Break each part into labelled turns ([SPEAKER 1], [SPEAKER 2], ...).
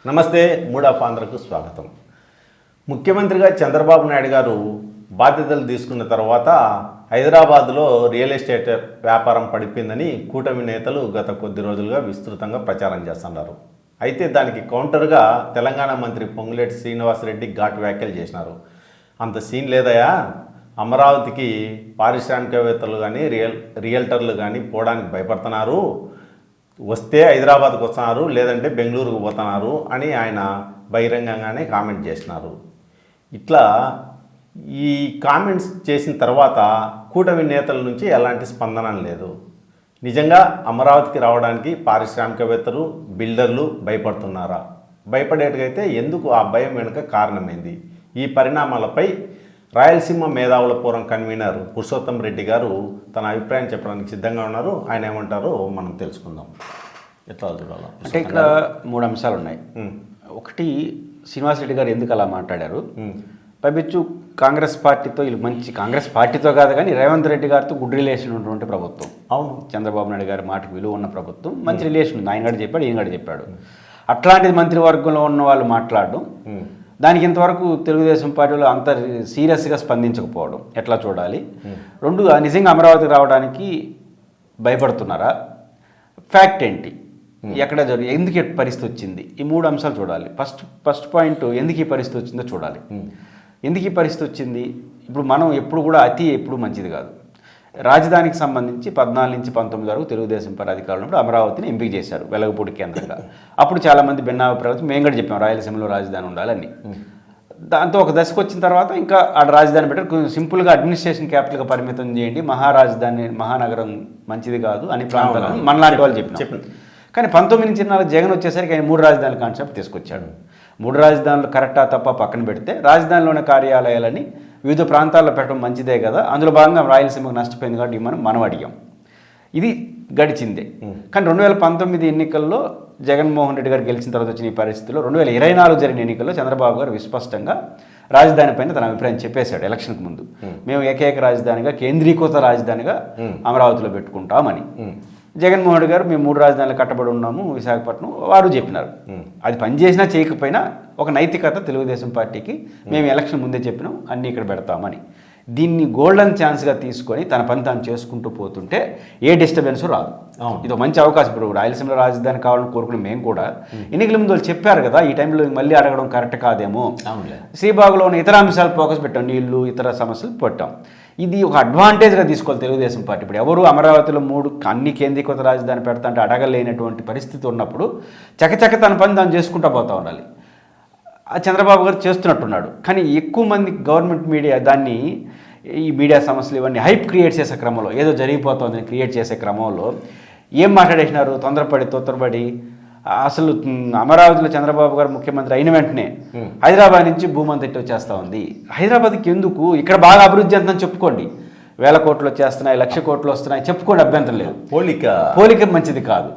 [SPEAKER 1] నమస్తే మూడాఫ్ ఆంధ్రకు స్వాగతం. ముఖ్యమంత్రిగా చంద్రబాబు నాయుడు గారు బాధ్యతలు తీసుకున్న తర్వాత హైదరాబాద్లో రియల్ ఎస్టేట్ వ్యాపారం పడిపోయిందని కూటమి నేతలు గత కొద్ది రోజులుగా విస్తృతంగా ప్రచారం చేస్తున్నారు. అయితే దానికి కౌంటర్గా తెలంగాణ మంత్రి పొంగులేటి శ్రీనివాసరెడ్డి ఘాటు వ్యాఖ్యలు చేసినారు. అంత సీన్ లేదయా, అమరావతికి పారిశ్రామికవేత్తలు కానీ రియల్టర్లు కానీ పోవడానికి భయపడుతున్నారు, వస్తే హైదరాబాద్కు వస్తున్నారు, లేదంటే బెంగళూరుకు పోతున్నారు అని ఆయన బహిరంగంగానే కామెంట్ చేసినారు. ఇట్లా ఈ కామెంట్స్ చేసిన తర్వాత కూటమి నేతల నుంచి ఎలాంటి స్పందన లేదు. నిజంగా అమరావతికి రావడానికి పారిశ్రామికవేత్తలు, బిల్డర్లు భయపడుతున్నారా? భయపడేటైతే ఎందుకు ఆ భయం వెనుక కారణమైంది? ఈ పరిణామాలపై రాయలసీమ మేధావుల ఫోరం కన్వీనర్ పురుషోత్తం రెడ్డి గారు తన అభిప్రాయం చెప్పడానికి సిద్ధంగా ఉన్నారు. ఆయన ఏమంటారో మనం తెలుసుకుందాం. ఎట్లా చూడాలి
[SPEAKER 2] అంటే ఇక్కడ 3 అంశాలు ఉన్నాయి. ఒకటి, శ్రీనివాసరెడ్డి గారు ఎందుకు అలా మాట్లాడారు, పైపెచ్చు కాంగ్రెస్ పార్టీతో వీళ్ళు మంచి కాంగ్రెస్ పార్టీతో కాదు కానీ రేవంత్ రెడ్డి గారితో గుడ్ రిలేషన్ ఉన్నటువంటి ప్రభుత్వం.
[SPEAKER 1] అవును,
[SPEAKER 2] చంద్రబాబు నాయుడు గారి మాటకు విలువ ఉన్న ప్రభుత్వం, మంచి రిలేషన్ ఉంది. ఆయన గడి చెప్పాడు, ఈయన గడి చెప్పాడు. అట్లాంటిది మంత్రివర్గంలో ఉన్న వాళ్ళు మాట్లాడడం, దానికి ఇంతవరకు తెలుగుదేశం పార్టీలో అంత సీరియస్గా స్పందించకపోవడం ఎట్లా చూడాలి? 2, నిజంగా అమరావతికి రావడానికి భయపడుతున్నారా? ఫ్యాక్ట్ ఏంటి? ఎక్కడ ఎందుకు ఈ పరిస్థితి వచ్చింది? ఈ 3 అంశాలు చూడాలి. ఫస్ట్ పాయింట్, ఎందుకు ఈ పరిస్థితి వచ్చిందో చూడాలి. ఎందుకు ఈ పరిస్థితి వచ్చింది? ఇప్పుడు మనం ఎప్పుడు కూడా అతి ఎప్పుడు మంచిది కాదు. రాజధానికి సంబంధించి 14 నుంచి 19 వరకు తెలుగుదేశం పార్టీ అధికారులు ఉన్నప్పుడు అమరావతిని ఎంపిక చేశారు వెలగపూడి కేంద్రంగా. అప్పుడు చాలామంది భిన్నాభిప్రాయాలు, మేము కూడా చెప్పాం రాయలసీమలో రాజధాని ఉండాలని. దాంతో ఒక దశకు వచ్చిన తర్వాత ఇంకా ఆడ రాజధాని పెట్టారు, సింపుల్గా అడ్మినిస్ట్రేషన్ క్యాపిటల్గా పరిమితం చేయండి, మహారాజధాని మహానగరం మంచిది కాదు అని ప్రాంతాలను మనలాంటి వాళ్ళు చెప్పారు. కానీ 19 నుంచి 24 జగన్ వచ్చేసరికి ఆయన 3 రాజధానుల కాన్సెప్ట్ తీసుకొచ్చాడు. 3 రాజధానులు కరెక్టా తప్ప పక్కన పెడితే రాజధానిలోని కార్యాలయాలని వివిధ ప్రాంతాల్లో పెట్టడం మంచిదే కదా, అందులో భాగంగా రాయలసీమకు నష్టపోయింది కాబట్టి మనం అడిగాం. ఇది గడిచిందే. కానీ 2019 ఎన్నికల్లో జగన్మోహన్ రెడ్డి గారు గెలిచిన తర్వాత వచ్చిన ఈ పరిస్థితిలో 2024 జరిగిన ఎన్నికల్లో చంద్రబాబు గారు విస్పష్టంగా రాజధాని పైన తన అభిప్రాయం చెప్పేశాడు ఎలక్షన్కి ముందు. మేము ఏకైక రాజధానిగా, కేంద్రీకృత రాజధానిగా అమరావతిలో పెట్టుకుంటామని. జగన్మోహన్ రెడ్డి గారు మేము 3 రాజధానులు కట్టబడి ఉన్నాము విశాఖపట్నం, వారు చెప్పినారు. అది పనిచేసినా చేయకపోయినా ఒక నైతికత తెలుగుదేశం పార్టీకి, మేము ఎలక్షన్ ముందే చెప్పినాం అన్నీ ఇక్కడ పెడతామని. దీన్ని గోల్డెన్ ఛాన్స్గా తీసుకొని తన పని తాను చేసుకుంటూ పోతుంటే ఏ డిస్టర్బెన్స్ రాదు. ఇది మంచి అవకాశం. ఇప్పుడు రాయలసీమలో రాజధాని కావాలని కోరుకుని మేము కూడా ఎన్నికల ముందు వాళ్ళు చెప్పారు కదా, ఈ టైంలో మళ్ళీ అడగడం కరెక్ట్ కాదేమో. శ్రీబాగులో ఉన్న ఇతర అంశాలు ఫోకస్ పెట్టాం, నీళ్లు ఇతర సమస్యలు పెట్టాం. ఇది ఒక అడ్వాంటేజ్గా తీసుకోవాలి తెలుగుదేశం పార్టీ. ఇప్పుడు ఎవరు అమరావతిలో 3 అన్ని కేంద్రీకృత రాజధాని పెడతా అంటే అడగలేనటువంటి పరిస్థితి ఉన్నప్పుడు చకచక తన పని తాను చేసుకుంటూ పోతూ ఉండాలి. చంద్రబాబు గారు చేస్తున్నట్టున్నాడు. కానీ ఎక్కువ మంది గవర్నమెంట్ మీడియా దాన్ని, ఈ మీడియా సమస్యలు ఇవన్నీ హైప్ క్రియేట్ చేసే క్రమంలో, ఏదో జరిగిపోతుందని క్రియేట్ చేసే క్రమంలో ఏం మాట్లాడేసినారు? తొందరపడి అసలు అమరావతిలో చంద్రబాబు గారు ముఖ్యమంత్రి అయిన వెంటనే హైదరాబాద్ నుంచి భూమంతి వచ్చేస్తూ ఉంది. హైదరాబాద్కి ఎందుకు? ఇక్కడ బాగా అభివృద్ధి అంతని చెప్పుకోండి, 1000 కోట్లు వచ్చేస్తున్నాయి, 1,00,000 కోట్లు వస్తున్నాయి చెప్పుకోండి, అభ్యంతరం లేదు. పోలిక మంచిది కాదు.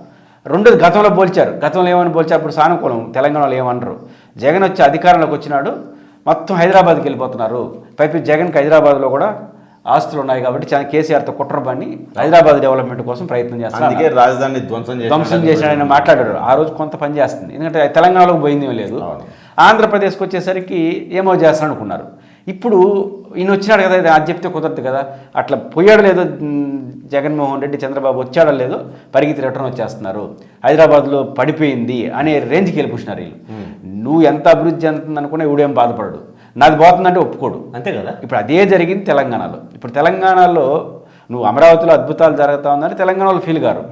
[SPEAKER 2] 2, గతంలో పోల్చారు. గతంలో ఏమని పోల్చారు? ఇప్పుడు సానుకూలం, తెలంగాణలో ఏమనరు. జగన్ వచ్చి అధికారంలోకి వచ్చినాడు, మొత్తం హైదరాబాద్కి వెళ్ళిపోతున్నారు. పైపు జగన్కి హైదరాబాద్లో కూడా ఆస్తులు ఉన్నాయి కాబట్టి కేసీఆర్తో కుట్ర పని హైదరాబాద్ డెవలప్మెంట్ కోసం ప్రయత్నం చేస్తారు.
[SPEAKER 1] అందుకే రాజధాని ధ్వంసం
[SPEAKER 2] చేశాడని మాట్లాడారు. ఆ రోజు కొంత పని చేస్తుంది, ఎందుకంటే తెలంగాణలోకి పోయిందేమీ లేదు. ఆంధ్రప్రదేశ్కి వచ్చేసరికి ఏమో చేస్తాను అనుకున్నారు. ఇప్పుడు ఈయన వచ్చినాడు కదా, అది చెప్తే కుదరదు కదా. అట్లా పోయాడో లేదో జగన్మోహన్ రెడ్డి, చంద్రబాబు వచ్చాడో లేదో పరిగెత్తి రిటర్న్ వచ్చేస్తున్నారు. హైదరాబాద్లో పడిపోయింది అనే రేంజ్కి వెళ్ళిపుచ్చినారు వీళ్ళు. నువ్వు ఎంత అభివృద్ధి చెందుతుంది అనుకున్నా ఇవిడేం బాధపడడు, నాది పోతుందంటే ఒప్పుకోడు, అంతే కదా. ఇప్పుడు అదే జరిగింది తెలంగాణలో. ఇప్పుడు తెలంగాణలో నువ్వు అమరావతిలో అద్భుతాలు జరుగుతూ ఉందని తెలంగాణలో ఫీల్ గారు.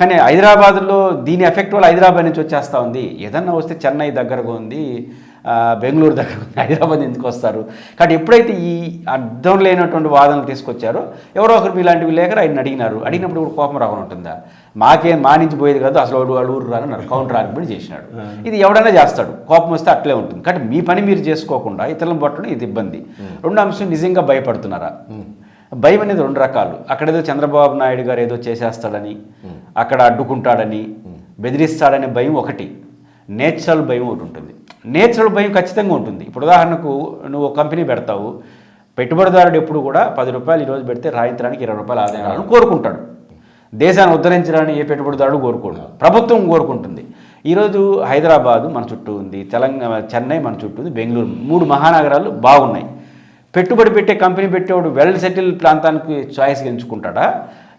[SPEAKER 2] కానీ హైదరాబాద్లో దీని ఎఫెక్ట్ వల్ల హైదరాబాద్ నుంచి వచ్చేస్తూ ఉంది. ఏదన్నా వస్తే చెన్నై దగ్గరగా ఉంది, బెంగళూరు దగ్గర ఉంది, హైదరాబాద్ ఎందుకు వస్తారు? కాబట్టి ఎప్పుడైతే ఈ అర్థం లేనటువంటి వాదనలు తీసుకొచ్చారో ఎవరో ఒకరు ఇలాంటివి లేక ఆయన అడిగినప్పుడు కూడా కోపం రాకుండా ఉంటుందా? మా నుంచి పోయేది కాదు, అసలు వాడు ఊరు రాను కౌంటర్ ఆర్గ్యుమెంట్ చేసినాడు. ఇది ఎవడైనా చేస్తాడు, కోపం వస్తే అట్లే ఉంటుంది. కాబట్టి మీ పని మీరు చేసుకోకుండా ఇతరులను పట్టడం ఇది ఇబ్బంది. 2 అంశం, నిజంగా భయపడుతున్నారా? భయం అనేది 2 రకాలు. అక్కడేదో చంద్రబాబు నాయుడు గారు ఏదో చేసేస్తాడని, అక్కడ అడ్డుకుంటాడని, బెదిరిస్తాడనే భయం ఒకటి. నేచురల్ భయం ఒకటి ఉంటుంది. నేచురల్ భయం ఖచ్చితంగా ఉంటుంది. ఇప్పుడు ఉదాహరణకు నువ్వు ఒక కంపెనీ పెడతావు, పెట్టుబడిదారుడు ఎప్పుడు కూడా 10 రూపాయలు ఈరోజు పెడితే రాయించడానికి 20 రూపాయలు ఆదాయాలను కోరుకుంటాడు. దేశాన్ని ఉద్ధరించడానికి ఏ పెట్టుబడిదారుడు కోరుకోడు, ప్రభుత్వం కోరుకుంటుంది. ఈరోజు హైదరాబాదు మన చుట్టూ ఉంది, తెలంగాణ చెన్నై మన చుట్టూ ఉంది, బెంగళూరు 3 మహానగరాలు బాగున్నాయి. పెట్టుబడి పెట్టే కంపెనీ పెట్టేవాడు వెల్ సెటిల్ ప్రాంతానికి చాయిస్గా ఎంచుకుంటాడా?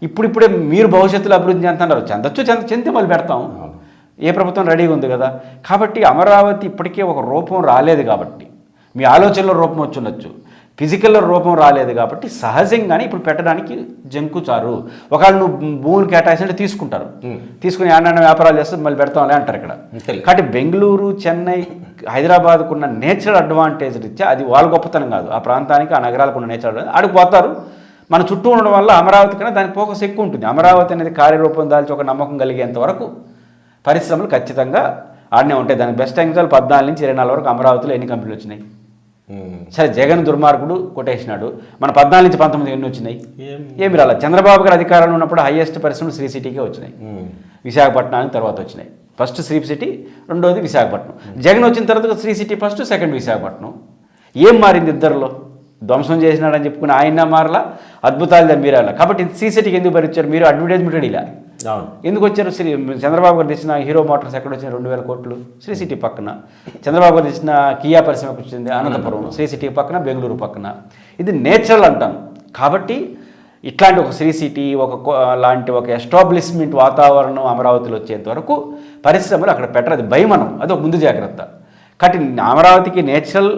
[SPEAKER 2] ఇప్పుడిప్పుడే మీరు భవిష్యత్తులో అభివృద్ధి చెందుతున్నారు, చెందితే మళ్ళీ పెడతాం. ఏ ప్రభుత్వం రెడీగా ఉంది కదా. కాబట్టి అమరావతి ఇప్పటికే ఒక రూపం రాలేదు కాబట్టి, మీ ఆలోచనలో రూపం వచ్చి ఉండొచ్చు, ఫిజికల్లో రూపం రాలేదు కాబట్టి సహజంగానే ఇప్పుడు పెట్టడానికి జంకుచారు. ఒకవేళ నువ్వు భూములు కేటాయిస్తుంటే తీసుకుంటారు, తీసుకుని ఏమన్నా వ్యాపారాలు చేస్తే మళ్ళీ పెడతాంలే అంటారు ఇక్కడ. కాబట్టి బెంగళూరు, చెన్నై, హైదరాబాద్కు ఉన్న నేచురల్ అడ్వాంటేజ్ రీత్యా అది వాళ్ళ గొప్పతనం కాదు, ఆ ప్రాంతానికి ఆ నగరాలకు ఉన్న నేచురల్ ఆడికి పోతారు. మన చుట్టూ ఉండడం వల్ల అమరావతి కన్నా దాని ఫోకస్ ఎక్కువ ఉంటుంది. అమరావతి అనేది కార్యరూపం దాల్చి ఒక నమ్మకం కలిగేంత వరకు పరిశ్రమలు ఖచ్చితంగా ఆడనే ఉంటాయి. దానికి బెస్ట్ ఎగ్జాంపుల్ 14 నుంచి 24 వరకు అమరావతిలో ఎన్ని కంపెనీలు వచ్చినాయి? సరే, జగన్ దుర్మార్గుడు కొట్టేసినాడు, మన 14 నుంచి 19 ఎన్ని వచ్చినాయి? ఏమి రాలేదు. చంద్రబాబు గారు అధికారంలో ఉన్నప్పుడు హైయెస్ట్ పరిశ్రమలు శ్రీ సిటీకే వచ్చినాయి, విశాఖపట్నానికి తర్వాత వచ్చినాయి. ఫస్ట్ శ్రీ సిటీ, రెండోది విశాఖపట్నం. జగన్ వచ్చిన తర్వాత Sri city first, second Visakhapatnam. ఏం మారింది ఇద్దరిలో? ధ్వంసం చేసినాడని చెప్పుకుని ఆయన మారలా, అద్భుతాలు మీరాల. కాబట్టి శ్రీ సిటీకి ఎందుకు భరించారు మీరు? అడ్వర్టైజ్మెంట్ ఇలా ఎందుకు వచ్చారు? చంద్రబాబు గారు తెచ్చిన హీరో మోటార్స్ ఎక్కడ వచ్చిన 2000 కోట్లు శ్రీ సిటీ పక్కన. చంద్రబాబు గారు తెచ్చిన కియా పరిశ్రమకు వచ్చింది అనంతపురం, శ్రీ సిటీ పక్కన, బెంగళూరు పక్కన. ఇది నేచురల్ అంటాను. కాబట్టి ఇట్లాంటి ఒక శ్రీ సిటీ, లాంటి ఒక ఎస్టాబ్లిష్మెంట్ వాతావరణం అమరావతిలో వచ్చేంత వరకు పరిశ్రమలు అక్కడ పెట్టరు. అది భయమనం, అది ఒక ముందు జాగ్రత్త. కాబట్టి అమరావతికి నేచురల్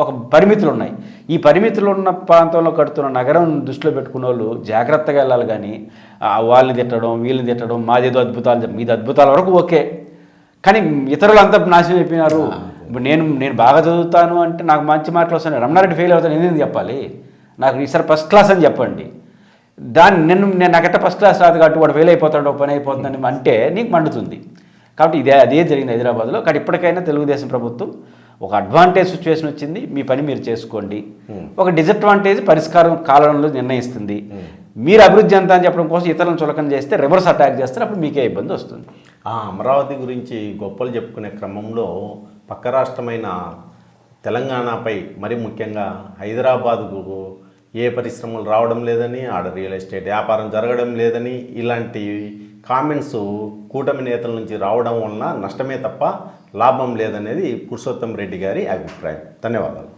[SPEAKER 2] ఒక పరిమితులు ఉన్నాయి. ఈ పరిమితులు ఉన్న ప్రాంతంలో కడుతున్న నగరం దృష్టిలో పెట్టుకున్న వాళ్ళు జాగ్రత్తగా వెళ్ళాలి. కానీ వాళ్ళని తిట్టడం, వీళ్ళని తిట్టడం, మాదేదో అద్భుతాలు, మీది అద్భుతాల వరకు ఓకే, కానీ ఇతరులు అంతా నాశనం అయిపోయినారు. ఇప్పుడు నేను బాగా చదువుతాను అంటే నాకు మంచి మార్కులు వస్తాను, రమణారెడ్డి ఫెయిల్ అవుతాను, నేను చెప్పాలి? నాకు ఈసారి ఫస్ట్ క్లాస్ అని చెప్పండి. నేను నాకెట్ట ఫస్ట్ క్లాస్ రాదు కాబట్టి వాడు ఫెయిల్ అయిపోతాడు, పని అయిపోతుందని అంటే నీకు మండుతుంది. కాబట్టి అదే జరిగింది హైదరాబాద్లో. కాబట్టి ఇప్పటికైనా తెలుగుదేశం ప్రభుత్వం ఒక అడ్వాంటేజ్ సిచ్యువేషన్ వచ్చింది, మీ పని మీరు చేసుకోండి. ఒక డిసడ్వాంటేజ్ పరిష్కారం కాలంలో నిర్ణయిస్తుంది. మీరు అభివృద్ధి అంతా అని చెప్పడం కోసం ఇతరులను చులకన చేస్తే, రివర్స్ అటాక్ చేస్తారు, అప్పుడు మీకే ఇబ్బంది వస్తుంది.
[SPEAKER 1] అమరావతి గురించి గొప్పలు చెప్పుకునే క్రమంలో పక్క రాష్ట్రమైన తెలంగాణపై మరి ముఖ్యంగా హైదరాబాదుకు ఏ పరిశ్రమలు రావడం లేదని, ఆడ రియల్ ఎస్టేట్ వ్యాపారం జరగడం లేదని, ఇలాంటి కామెంట్స్ కూటమి నేతల నుంచి రావడం వలన నష్టమే తప్ప లాభం లేదనేది పురుషోత్తం రెడ్డి గారి అభిప్రాయం. ధన్యవాదాలు.